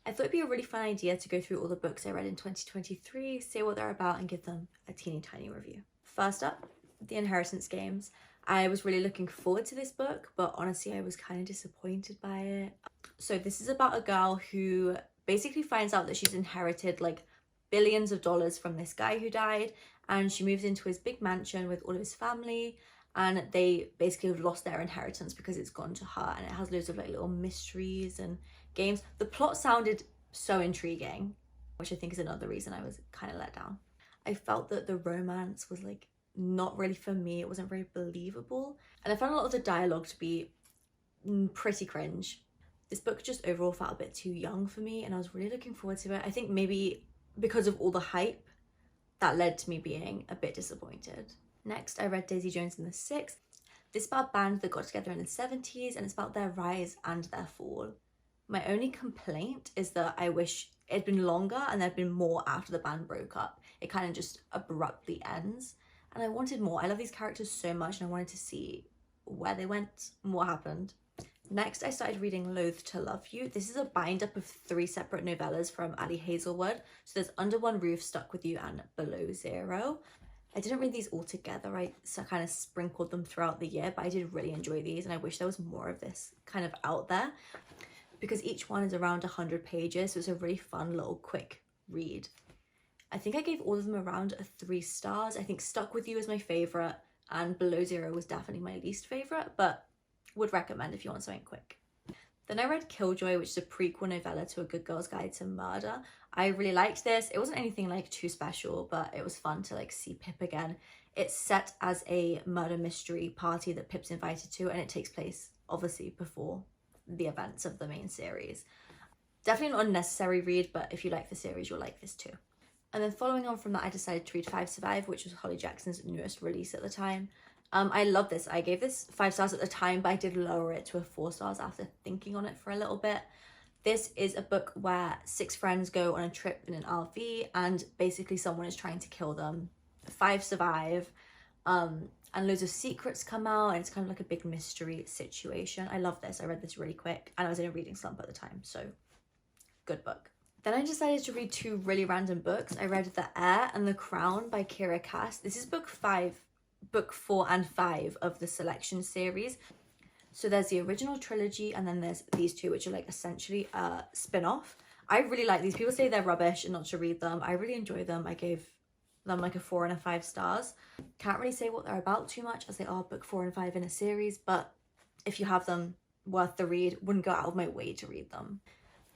I thought it'd be a really fun idea to go through all the books I read in 2023, say what they're about, and give them a teeny tiny review. First up, The Inheritance Games. I was really looking forward to this book, but honestly I was kind of disappointed by it. So this is about a girl who basically finds out that she's inherited like billions of dollars from this guy who died, and she moves into his big mansion with all of his family, and they basically have lost their inheritance because it's gone to her, and it has loads of like little mysteries and games. The plot sounded so intriguing, which I think is another reason I was kind of let down. I felt that the romance was like not really for me. It wasn't very believable, and I found a lot of the dialogue to be pretty cringe. This book just overall felt a bit too young for me, and I was really looking forward to it. I think maybe because of all the hype that led to me being a bit disappointed. Next, I read Daisy Jones and the Six. This is about a band that got together in the 70s, and it's about their rise and their fall. My only complaint is that I wish it had been longer and there'd been more after the band broke up. It kind of just abruptly ends, and I wanted more. I love these characters so much, and I wanted to see where they went and what happened. Next, I started reading Loath to Love You. This is a bind-up of 3 separate novellas from Ali Hazelwood. So there's Under One Roof, Stuck With You, and Below Zero. I didn't read these all together. I kind of sprinkled them throughout the year, but I did really enjoy these, and I wish there was more of this kind of out there, because each one is around 100 pages, so it's a really fun little quick read. I think I gave all of them around 3 stars. I think Stuck With You is my favourite, and Below Zero was definitely my least favourite, but would recommend if you want something quick. Then I read Killjoy, which is a prequel novella to A Good Girl's Guide to Murder. I really liked this. It wasn't anything like too special, but it was fun to like see Pip again. It's set as a murder mystery party that Pip's invited to, and it takes place obviously before the events of the main series. Definitely not a necessary read, but if you like the series, you'll like this too. And then following on from that, I decided to read Five Survive, which was Holly Jackson's newest release at the time. I love this. I gave this 5 stars at the time, but I did lower it to a 4 stars after thinking on it for a little bit. This is a book where 6 friends go on a trip in an RV, and basically someone is trying to kill them. 5 survive, and loads of secrets come out, and it's kind of like a big mystery situation. I love this. I read this really quick, and I was in a reading slump at the time, so good book. Then I decided to read 2 really random books. I read The Heir and The Crown by Kira Cass. This is book 4 and 5 of the Selection series. So there's the original trilogy, and then there's these 2, which are like essentially a spin-off. I really like these. People say they're rubbish and not to read them. I really enjoy them. I gave them like a 4 and a 5 stars. Can't really say what they're about too much, as they are book 4 and 5 in a series, but if you have them, worth the read. Wouldn't go out of my way to read them.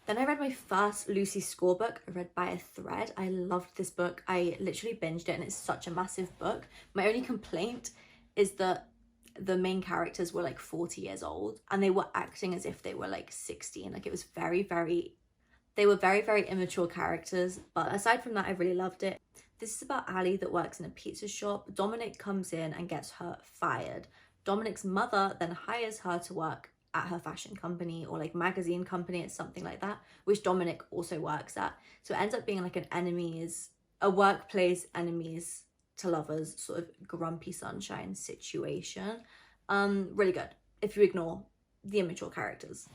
Then I read my first Lucy Score book. I read By a Thread. I loved this book. I literally binged it, and it's such a massive book. My only complaint is that the main characters were like 40 years old, and they were acting as if they were like 16. Like, it was they were very immature characters, but aside from that, I really loved it. This is about Ali that works in a pizza shop. Dominic comes in and gets her fired. Dominic's mother then hires her to work at her fashion company, or like magazine company, it's something like that, which Dominic also works at. So it ends up being like a workplace enemies to lovers sort of Grumpy Sunshine situation. Really good if you ignore the immature characters.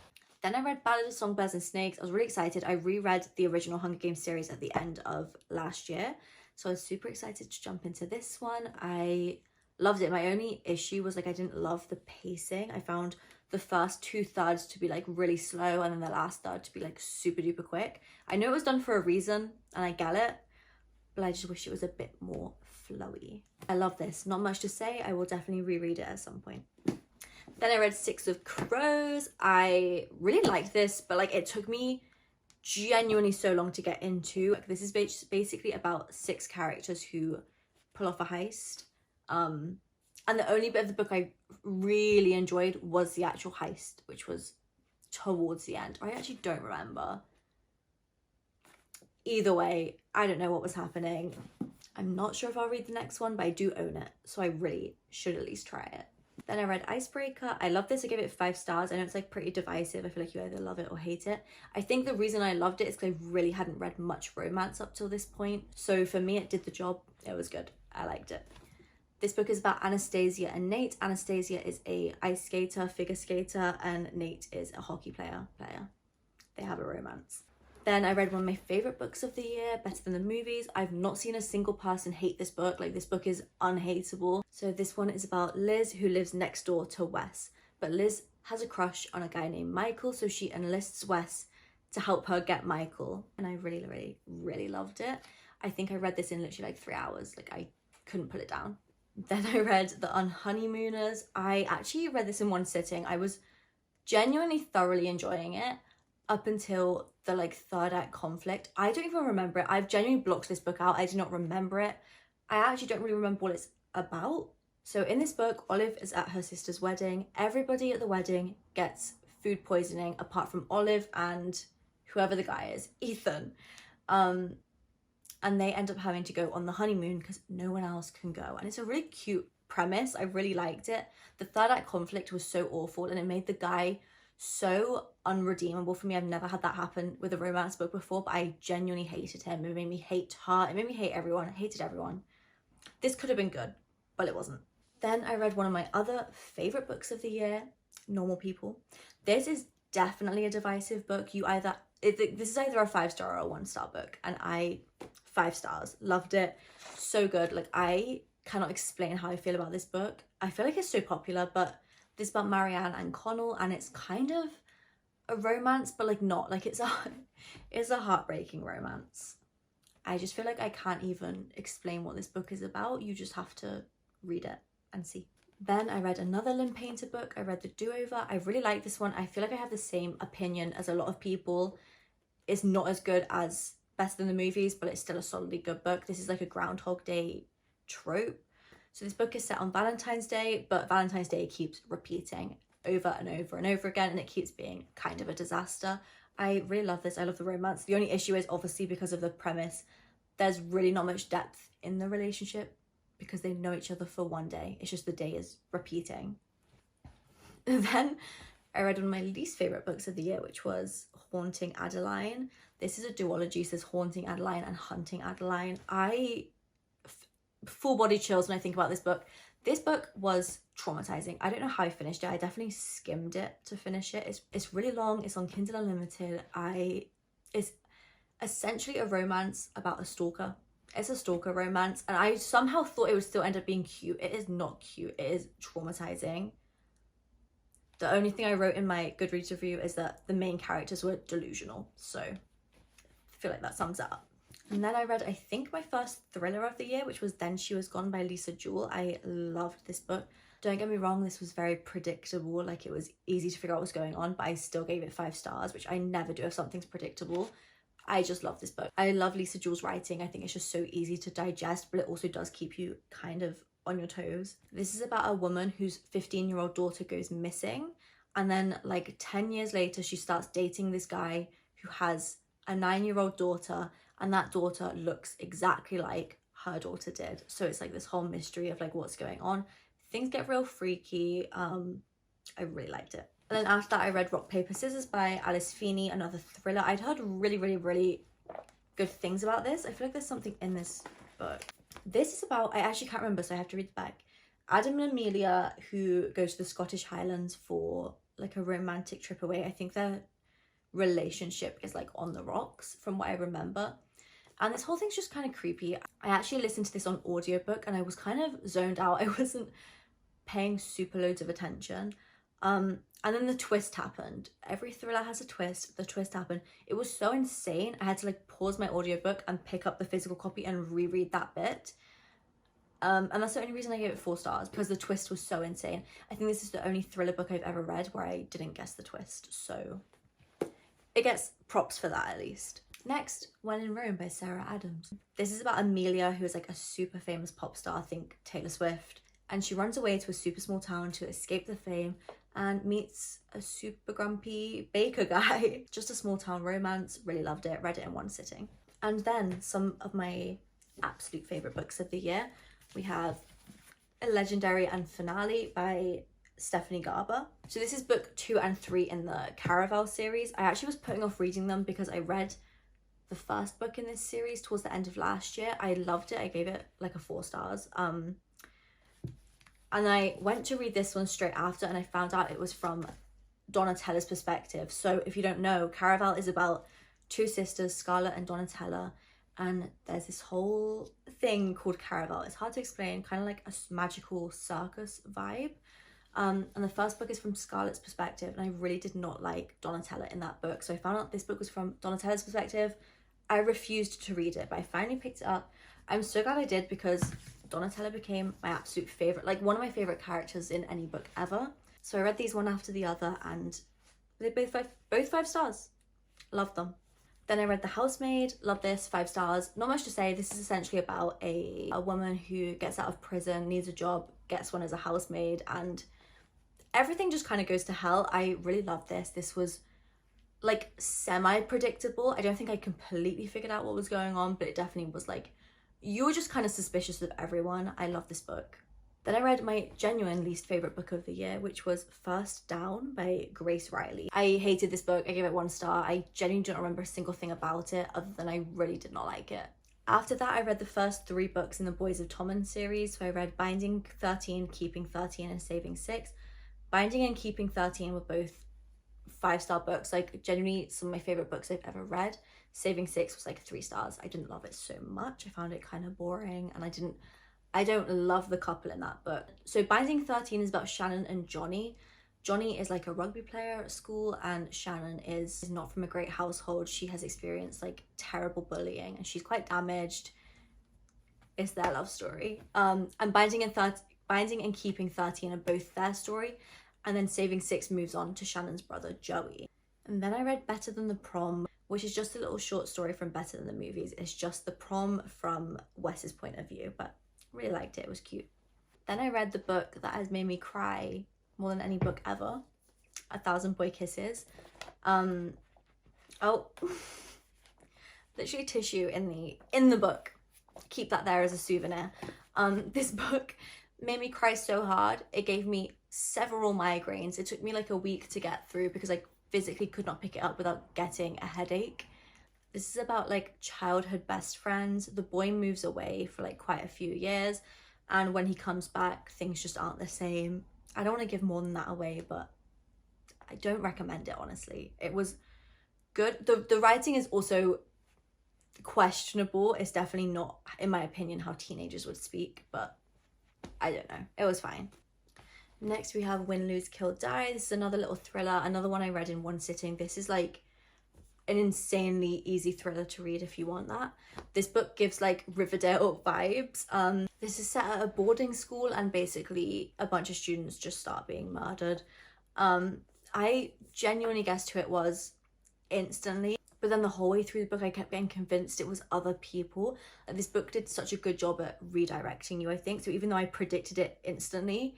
Then I read Ballad of Songbirds and Snakes. I was really excited. I reread the original Hunger Games series at the end of last year, so I was super excited to jump into this one. I loved it. My only issue was like I didn't love the pacing. I found the first 2/3 to be like really slow, and then the last third to be like super duper quick. I know it was done for a reason, and I get it, but I just wish it was a bit more flowy. I love this. Not much to say. I will definitely reread it at some point. Then I read Six of Crows. I really liked this, but like it took me genuinely so long to get into. Like, this is basically about 6 characters who pull off a heist. And the only bit of the book I really enjoyed was the actual heist, which was towards the end. I actually don't remember. Either way, I don't know what was happening. I'm not sure if I'll read the next one, but I do own it, so I really should at least try it. Then I read Icebreaker. I love this. I gave it 5 stars. I know it's like pretty divisive. I feel like you either love it or hate it. I think the reason I loved it is because I really hadn't read much romance up till this point. So for me, it did the job. It was good. I liked it. This book is about Anastasia and Nate. Anastasia is a ice skater, figure skater, and Nate is a hockey player. They have a romance. Then I read one of my favorite books of the year, Better Than the Movies. I've not seen a single person hate this book. Like, this book is unhateable. So this one is about Liz, who lives next door to Wes. But Liz has a crush on a guy named Michael, so she enlists Wes to help her get Michael. And I really, really, really loved it. I think I read this in literally like 3 hours. Like, I couldn't put it down. Then I read The Unhoneymooners. I actually read this in one sitting. I was genuinely thoroughly enjoying it up until the like third act conflict. I don't even remember it. I've genuinely blocked this book out. I do not remember it. I actually don't really remember what it's about. So in this book, Olive is at her sister's wedding. Everybody at the wedding gets food poisoning apart from Olive and whoever the guy is, Ethan. And they end up having to go on the honeymoon because no one else can go. And it's a really cute premise. I really liked it. The third act conflict was so awful and it made the guy so unredeemable for me. I've never had that happen with a romance book before, but I genuinely hated him. It made me hate her. It made me hate everyone. I hated everyone. This could have been good, but it wasn't. Then I read one of my other favorite books of the year, Normal People. This is definitely a divisive book. This is either a 5-star or a 1-star book, and 5 stars. Loved it. So good. Like, I cannot explain how I feel about this book. I feel like it's so popular, but this is about Marianne and Connell, and it's kind of a romance, but like not. Like, it's a heartbreaking romance. I just feel like I can't even explain what this book is about. You just have to read it and see. Then I read another Lynn Painter book. I read The Do-Over. I really like this one. I feel like I have the same opinion as a lot of people. It's not as good as Better Than the Movies, but it's still a solidly good book. This is like a Groundhog Day trope. So this book is set on Valentine's Day, but Valentine's Day keeps repeating over and over and over again, and it keeps being kind of a disaster. I really love this. I love the romance. The only issue is obviously because of the premise, there's really not much depth in the relationship because they know each other for one day. It's just the day is repeating. Then I read one of my least favorite books of the year, which was Haunting Adeline. This is a duology, so it's Haunting Adeline and Hunting Adeline. Full body chills when I think about this book. This book was traumatizing. I don't know how I finished it. I definitely skimmed it to finish it. It's really long. It's on Kindle Unlimited. It's essentially a romance about a stalker. It's a stalker romance, and I somehow thought it would still end up being cute. It is not cute. It is traumatizing. The only thing I wrote in my Goodreads review is that the main characters were delusional. So I feel like that sums it up. And then I read, I think, my first thriller of the year, which was Then She Was Gone by Lisa Jewell. I loved this book. Don't get me wrong, this was very predictable. Like, it was easy to figure out what was going on, but I still gave it 5 stars, which I never do if something's predictable. I just love this book. I love Lisa Jewell's writing. I think it's just so easy to digest, but it also does keep you kind of on your toes. This is about a woman whose 15-year-old daughter goes missing, and then like 10 years later she starts dating this guy who has a 9-year-old daughter, and that daughter looks exactly like her daughter did. So it's like this whole mystery of like what's going on. Things get real freaky. I really liked it. And then after that I read Rock Paper Scissors by Alice Feeney, another thriller. I'd heard really, really, really good things about this. I feel like there's something in this book. This is about, I actually can't remember, so I have to read the back. Adam and Amelia, who go to the Scottish Highlands for like a romantic trip away. I think their relationship is like on the rocks from what I remember. And this whole thing's just kind of creepy. I actually listened to this on audiobook and I was kind of zoned out. I wasn't paying super loads of attention. And then the twist happened. Every thriller has a twist. The twist happened. It was so insane. I had to like pause my audiobook and pick up the physical copy and reread that bit. And that's the only reason I gave it 4 stars, because the twist was so insane. I think this is the only thriller book I've ever read where I didn't guess the twist. So it gets props for that at least. Next, When in Rome by Sarah Adams. This is about Amelia, who is like a super famous pop star, I think Taylor Swift. And she runs away to a super small town to escape the fame and meets a super grumpy baker guy. Just a small town romance. Really loved it. Read it in one sitting. And then some of my absolute favourite books of the year. We have A Legendary and Finale by Stephanie Garber. So this is book 2 and 3 in the Caraval series. I actually was putting off reading them because I read the first book in this series towards the end of last year. I loved it. I gave it like a 4 stars. And I went to read this one straight after and I found out it was from Donatella's perspective. So if you don't know, Caraval is about two sisters, Scarlett and Donatella, and there's this whole thing called Caraval. It's hard to explain, kind of like a magical circus vibe. And the first book is from Scarlett's perspective, and I really did not like Donatella in that book. So I found out this book was from Donatella's perspective. I refused to read it, but I finally picked it up. I'm so glad I did, because Donatella became my absolute favorite, like one of my favorite characters in any book ever. So I read these one after the other, and they both 5 stars. Loved them. Then I read The Housemaid. Love this, 5 stars. Not much to say. This is essentially about a woman who gets out of prison, needs a job, gets one as a housemaid, and everything just kind of goes to hell. I really loved this. This was like semi-predictable. I don't think I completely figured out what was going on, but it definitely was like, you were just kind of suspicious of everyone. I love this book. Then I read my genuine least favorite book of the year, which was First Down by Grace Riley. I hated this book. I gave it 1 star. I genuinely don't remember a single thing about it, other than I really did not like it. After that, I read the first 3 books in the Boys of Tommen series. So I read Binding 13, Keeping 13, and Saving 6. Binding and Keeping 13 were both 5-star books, like genuinely some of my favorite books I've ever read. Saving 6 was like 3 stars. I didn't love it so much. I found it kind of boring, and I don't love the couple in that book. So Binding 13 is about Shannon and Johnny. Johnny is like a rugby player at school, and Shannon is not from a great household. She has experienced like terrible bullying, and she's quite damaged. It's their love story. And Binding and Keeping 13 are both their story. And then Saving 6 moves on to Shannon's brother, Joey. And then I read Better Than the Prom, which is just a little short story from Better Than the Movies. It's just the prom from Wes's point of view, but really liked it. It was cute. Then I read the book that has made me cry more than any book ever, A Thousand Boy Kisses. Literally tissue in the book. Keep that there as a souvenir. This book made me cry so hard. It gave me several migraines. It took me like a week to get through, because I physically could not pick it up without getting a headache. This is about like childhood best friends. The boy moves away for like quite a few years, and when he comes back, things just aren't the same. I don't want to give more than that away, but I don't recommend it, honestly. It was good. The writing is also questionable. It's definitely not, in my opinion, how teenagers would speak, but I don't know. It was fine. Next we have Win, Lose, Kill, Die. This is another little thriller, another one I read in one sitting. This is like an insanely easy thriller to read if you want that. This book gives like Riverdale vibes. This is set at a boarding school, and basically a bunch of students just start being murdered. I genuinely guessed who it was instantly, but then the whole way through the book I kept getting convinced it was other people. And this book did such a good job at redirecting you, I think. So even though I predicted it instantly,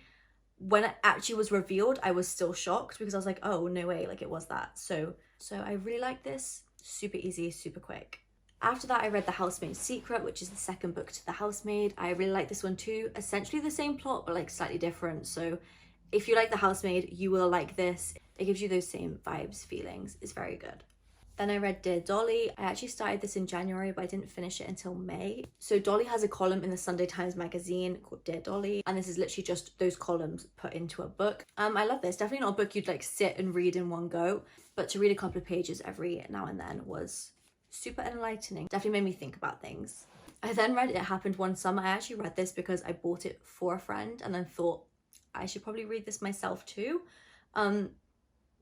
when it actually was revealed, I was still shocked, because I was like, oh, no way, like it was that. So I really like this. Super easy, super quick. After that, I read The Housemaid's Secret, which is the second book to The Housemaid. I really like this one too. Essentially the same plot, but like slightly different. So if you like The Housemaid, you will like this. It gives you those same vibes, feelings. It's very good. Then I read Dear Dolly. I actually started this in January, but I didn't finish it until May. So Dolly has a column in the Sunday Times magazine called Dear Dolly, and this is literally just those columns put into a book. I love this. Definitely not a book you'd like sit and read in one go, but to read a couple of pages every now and then was super enlightening. Definitely made me think about things. I then read It Happened One Summer. I actually read this because I bought it for a friend and then thought I should probably read this myself too.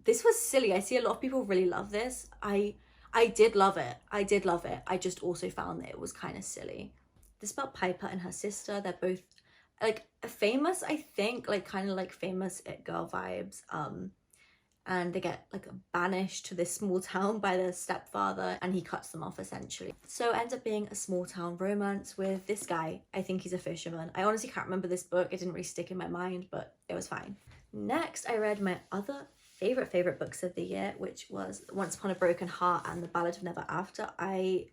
This was silly. I see a lot of people really love this. I did love it. I did love it. I just also found that it was kind of silly. This is about Piper and her sister. They're both like famous, I think, like kind of like famous It Girl vibes. And they get like banished to this small town by their stepfather, and he cuts them off essentially. So it ends up being a small town romance with this guy. I think he's a fisherman. I honestly can't remember this book. It didn't really stick in my mind, but it was fine. Next, I read my other favorite books of the year, which was Once Upon a Broken Heart and The Ballad of Never After. I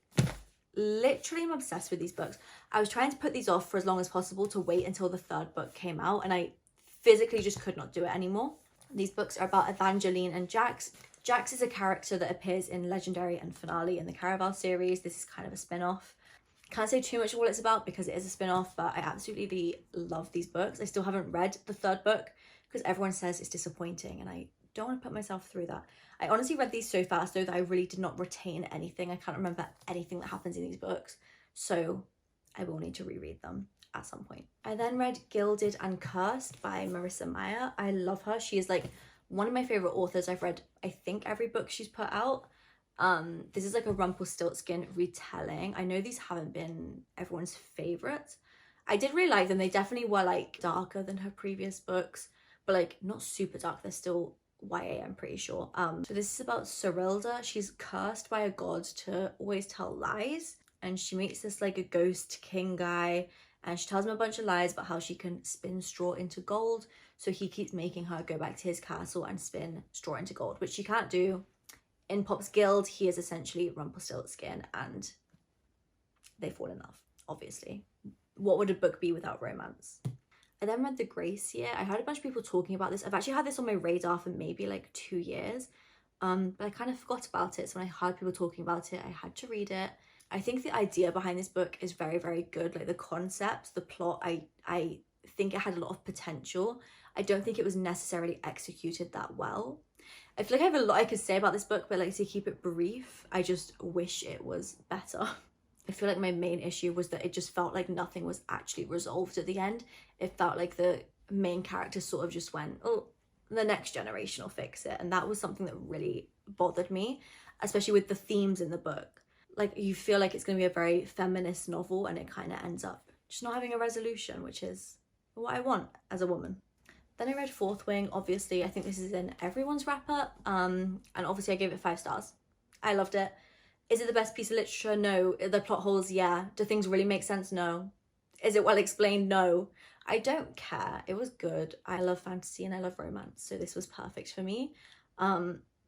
literally am obsessed with these books. I was trying to put these off for as long as possible to wait until the 3rd book came out, and I physically just could not do it anymore. These books are about Evangeline and Jax. Jax is a character that appears in Legendary and Finale in the Caraval series. This is kind of a spin-off. Can't say too much of what it's about because it is a spin-off, but I absolutely love these books. I still haven't read the 3rd book because everyone says it's disappointing, and I don't want to put myself through that. I honestly read these so fast though that I really did not retain anything. I can't remember anything that happens in these books. So I will need to reread them at some point. I then read Gilded and Cursed by Marissa Meyer. I love her. She is like one of my favorite authors. I've read, I think, every book she's put out. This is like a Rumpelstiltskin retelling. I know these haven't been everyone's favorite. I did really like them. They definitely were like darker than her previous books, but like not super dark. They're still YA, I'm pretty sure. So this is about Cerilda. She's cursed by a god to always tell lies, and she meets this like a ghost king guy, and she tells him a bunch of lies about how she can spin straw into gold. So he keeps making her go back to his castle and spin straw into gold, which she can't do. In Pop's guild, he is essentially Rumpelstiltskin, and they fall in love, obviously. What would a book be without romance? I then read The Gracier. I heard a bunch of people talking about this. I've actually had this on my radar for maybe like 2 years, but I kind of forgot about it. So when I heard people talking about it, I had to read it. I think the idea behind this book is very, very good. Like the concept, the plot, I think it had a lot of potential. I don't think it was necessarily executed that well. I feel like I have a lot I could say about this book, but like to keep it brief, I just wish it was better. I feel like my main issue was that it just felt like nothing was actually resolved at the end. It felt like the main character sort of just went, oh, the next generation will fix it. And that was something that really bothered me, especially with the themes in the book. Like you feel like it's going to be a very feminist novel, and it kind of ends up just not having a resolution, which is what I want as a woman. Then I read Fourth Wing. Obviously, I think this is in everyone's wrap-up. And obviously I gave it 5 stars. I loved it. Is it the best piece of literature? No. The plot holes? Yeah. Do things really make sense? No. Is it well explained? No. I don't care. It was good. I love fantasy and I love romance, so this was perfect for me.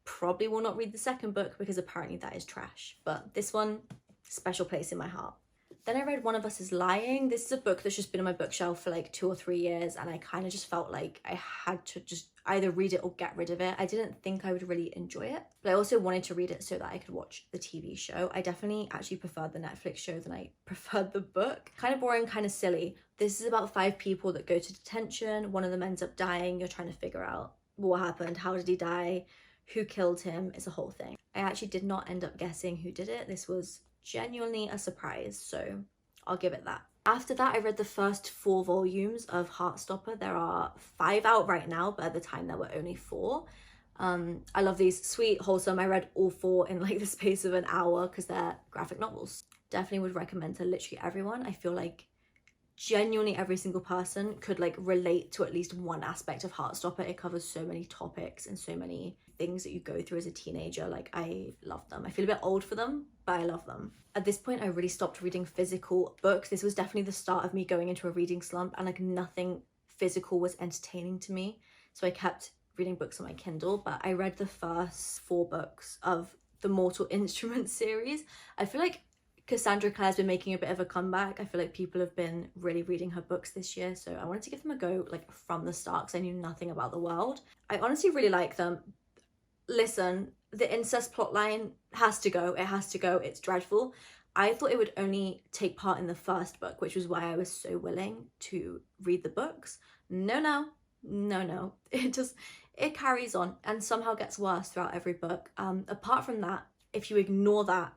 Probably will not read the second book because apparently that is trash, but this one, special place in my heart. Then I read One of Us is Lying. This is a book that's just been on my bookshelf for like 2 or 3 years, and I kind of just felt like I had to just either read it or get rid of it. I didn't think I would really enjoy it, but I also wanted to read it so that I could watch the TV show. I definitely actually preferred the Netflix show than I preferred the book. Kind of boring, kind of silly. This is about 5 people that go to detention. One of them ends up dying. You're trying to figure out what happened, how did he die, who killed him. It's a whole thing. I actually did not end up guessing who did it. This was genuinely a surprise, so I'll give it that. After that, I read the first 4 volumes of Heartstopper. There are 5 out right now, but at the time there were only 4. I love these, sweet, wholesome. I read all 4 in like the space of an hour because they're graphic novels. Definitely would recommend to literally everyone. I feel like genuinely every single person could like relate to at least one aspect of Heartstopper. It covers so many topics and so many things that you go through as a teenager. Like, I love them. I feel a bit old for them, but I love them. At this point, I really stopped reading physical books. This was definitely the start of me going into a reading slump, and like nothing physical was entertaining to me. So I kept reading books on my Kindle, but I read the first 4 books of the Mortal Instruments series. I feel like Cassandra Clare's been making a bit of a comeback. I feel like people have been really reading her books this year, so I wanted to give them a go like from the start because I knew nothing about the world. I honestly really like them. Listen, the incest plotline has to go. It has to go. It's dreadful. I thought it would only take part in the first book, which was why I was so willing to read the books. No. It carries on and somehow gets worse throughout every book. Apart from that, if you ignore that,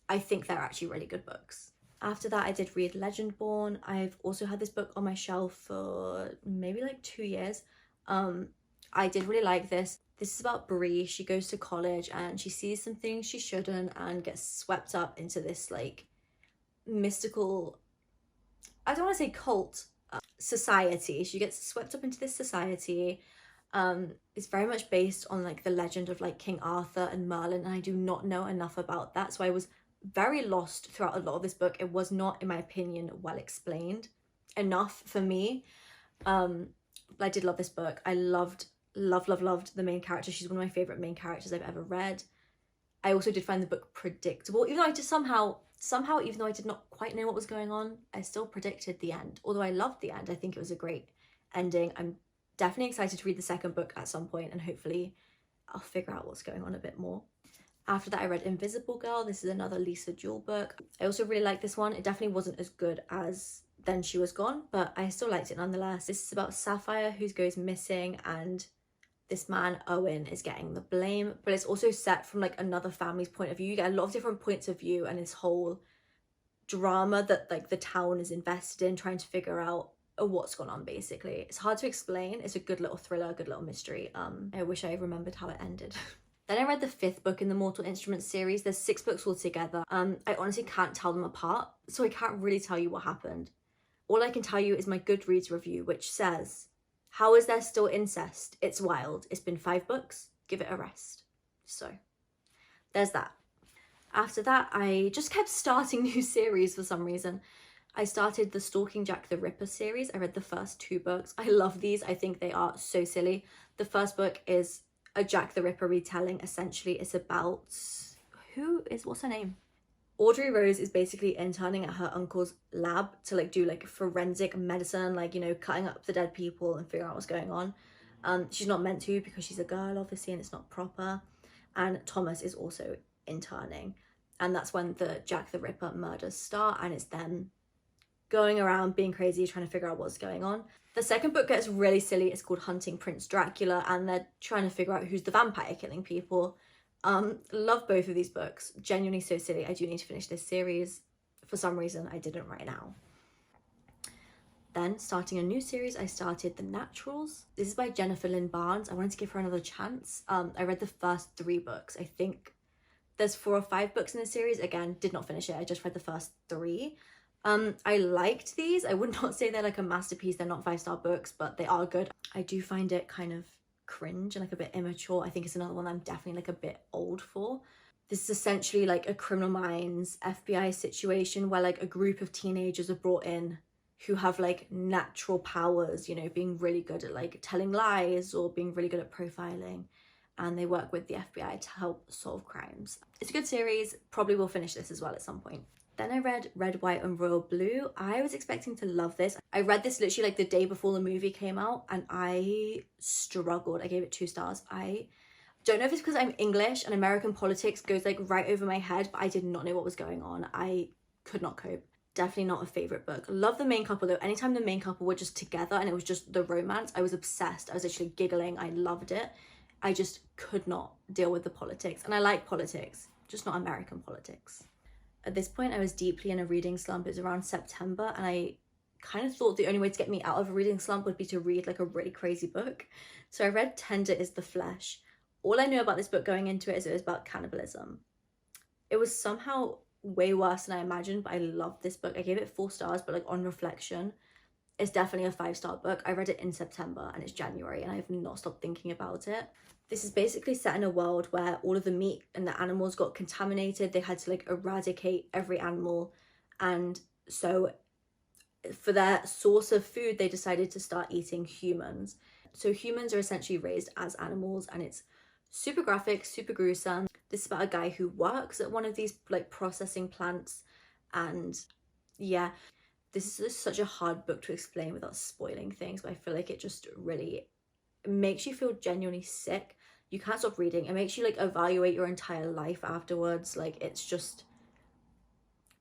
I think they're actually really good books. After that, I did read Legendborn. I've also had this book on my shelf for maybe like 2 years. I did really like this. This is about Bree. She goes to college and she sees some things she shouldn't and gets swept up into this like mystical, I don't want to say cult, society. She gets swept up into this society. It's very much based on like the legend of like King Arthur and Merlin, and I do not know enough about that, so I was very lost throughout a lot of this book. It was not, in my opinion, well explained enough for me. I did love this book. I loved the main character. She's one of my favorite main characters I've ever read. I also did find the book predictable, even though I just somehow, even though I did not quite know what was going on, I still predicted the end. Although I loved the end, I think it was a great ending. I'm definitely excited to read the second book at some point, and hopefully I'll figure out what's going on a bit more. After that, I read Invisible Girl. This is another Lisa Jewell book. I also really like this one. It definitely wasn't as good as Then She Was Gone, but I still liked it nonetheless. This is about Sapphire, who goes missing, and this man Owen is getting the blame, but it's also set from like another family's point of view. You get a lot of different points of view, and this whole drama that like the town is invested in trying to figure out what's gone on. Basically, it's hard to explain. It's a good little thriller, a good little mystery. I wish I remembered how it ended. Then I read the 5th book in the Mortal Instruments series. There's 6 books altogether. I honestly can't tell them apart, so I can't really tell you what happened. All I can tell you is my Goodreads review, which says, "How is there still incest? It's wild. It's been 5 books. Give it a rest." So there's that. After that, I just kept starting new series for some reason. I started the Stalking Jack the Ripper series. I read the first 2 books. I love these. I think they are so silly. The first book is a Jack the Ripper retelling. Essentially, it's about what's her name? Audrey Rose is basically interning at her uncle's lab to like do like forensic medicine, like, you know, cutting up the dead people and figuring out what's going on. She's not meant to because she's a girl, obviously, and it's not proper. And Thomas is also interning, and that's when the Jack the Ripper murders start, and it's them going around being crazy trying to figure out what's going on. The second book gets really silly. It's called Hunting Prince Dracula, and they're trying to figure out who's the vampire killing people. Love both of these books. Genuinely so silly. I do need to finish this series. For some reason, I didn't right now. Then, starting a new series, I started The Naturals. This is by Jennifer Lynn Barnes. I wanted to give her another chance. I read the first 3 books. I think there's 4 or 5 books in the series. Again, did not finish it. I just read the first 3. I liked these. I would not say they're like a masterpiece. They're not 5-star books, but they are good. I do find it kind of cringe and like a bit immature. I think it's another one I'm definitely like a bit old for. This is essentially like a Criminal Minds FBI situation where like a group of teenagers are brought in who have like natural powers, you know, being really good at like telling lies or being really good at profiling, and they work with the FBI to help solve crimes. It's a good series. Probably will finish this as well at some point. Then I read Red, White and Royal Blue. I was expecting to love this. I read this literally like the day before the movie came out, and I struggled. I gave it 2 stars. I don't know if it's because I'm English and American politics goes like right over my head, but I did not know what was going on. I could not cope. Definitely not a favorite book. Love the main couple though. Anytime the main couple were just together and it was just the romance, I was obsessed. I was actually giggling. I loved it. I just could not deal with the politics, and I like politics, just not American politics. At this point, I was deeply in a reading slump. It was around September, and I kind of thought the only way to get me out of a reading slump would be to read like a really crazy book. So I read Tender is the Flesh. All I knew about this book going into it is it was about cannibalism. It was somehow way worse than I imagined, but I loved this book. I gave it 4 stars, but like on reflection, it's definitely a 5-star book. I read it in September and it's January, and I have not stopped thinking about it. This is basically set in a world where all of the meat and the animals got contaminated. They had to like eradicate every animal, and so for their source of food, they decided to start eating humans. So humans are essentially raised as animals, and it's super graphic, super gruesome. This is about a guy who works at one of these like processing plants, and yeah, this is just such a hard book to explain without spoiling things, but I feel like it just really makes you feel genuinely sick. You can't stop reading. It makes you like evaluate your entire life afterwards. Like, it's just,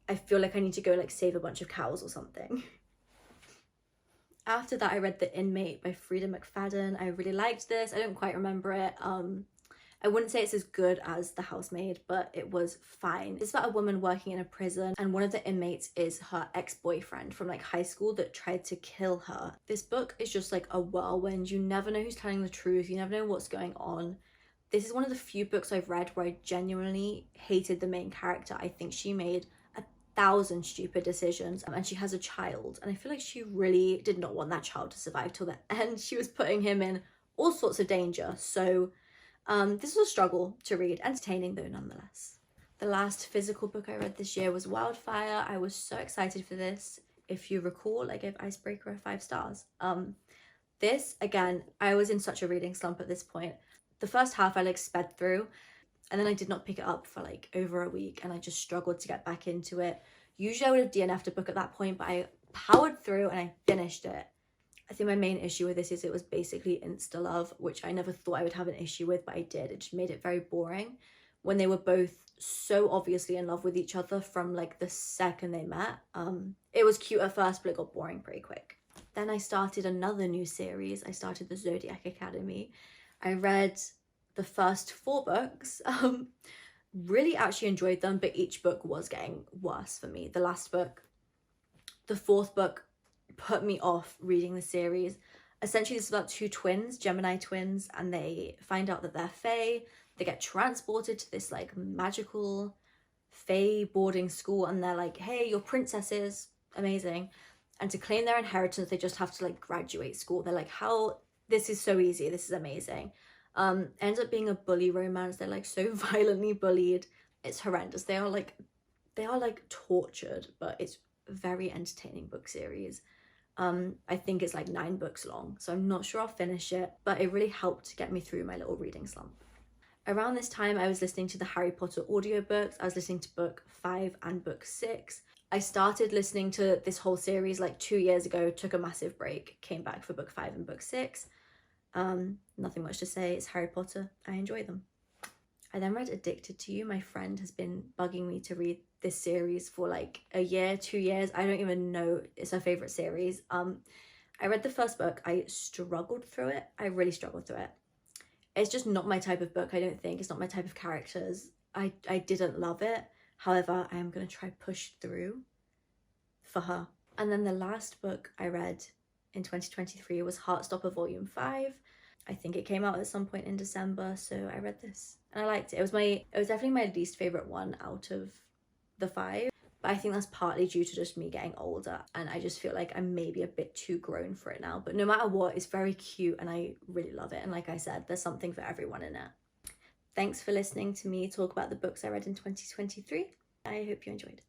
I feel like I need to go like save a bunch of cows or something. After that, I read The Inmate by Frida McFadden. I really liked this. I don't quite remember it. I wouldn't say it's as good as The Housemaid, but it was fine. It's about a woman working in a prison, and one of the inmates is her ex-boyfriend from like high school that tried to kill her. This book is just like a whirlwind. You never know who's telling the truth. You never know what's going on. This is one of the few books I've read where I genuinely hated the main character. I think she made 1,000 stupid decisions, and she has a child, and I feel like she really did not want that child to survive till the end. She was putting him in all sorts of danger. So this was a struggle to read, entertaining though nonetheless. The last physical book I read this year was Wildfire. I was so excited for this. If you recall, I gave Icebreaker 5 stars. This, again, I was in such a reading slump at this point. The first half I like sped through, and then I did not pick it up for like over a week, and I just struggled to get back into it. Usually I would have DNF'd a book at that point, but I powered through and I finished it. I think my main issue with this is it was basically insta-love, which I never thought I would have an issue with, but I did. It just made it very boring when they were both so obviously in love with each other from like the second they met. It was cute at first, but it got boring pretty quick. Then I started another new series. I started the Zodiac Academy. I read the first 4 books, really actually enjoyed them, but each book was getting worse for me. The last book, the 4th book, put me off reading the series. Essentially, this is about 2 twins, Gemini twins, and they find out that they're Fae. They get transported to this like magical Fae boarding school, and they're like, hey, you're princesses, amazing. And to claim their inheritance, they just have to like graduate school. They're like, how, this is so easy, this is amazing. Ends up being a bully romance. They're like so violently bullied, it's horrendous. They are like tortured, but it's a very entertaining book series. I think it's like 9 books long, so I'm not sure I'll finish it, but it really helped get me through my little reading slump. Around this time, I was listening to the Harry Potter audiobooks. I was listening to book 5 and book 6. I started listening to this whole series like 2 years ago, took a massive break, came back for book 5 and book 6. Nothing much to say, it's Harry Potter, I enjoy them. I then read Addicted to You. My friend has been bugging me to read this series for like a year, 2 years. I don't even know, it's her favorite series. I read the first book, I struggled through it. I really struggled through it. It's just not my type of book, I don't think. It's not my type of characters. I didn't love it. However, I am going to try push through for her. And then the last book I read in 2023 was Heartstopper Volume 5. I think it came out at some point in December, so I read this and I liked it. It was definitely my least favorite one out of the 5, but I think that's partly due to just me getting older, and I just feel like I'm maybe a bit too grown for it now. But no matter what, it's very cute and I really love it. And like I said, there's something for everyone in it. Thanks for listening to me talk about the books I read in 2023. I hope you enjoyed.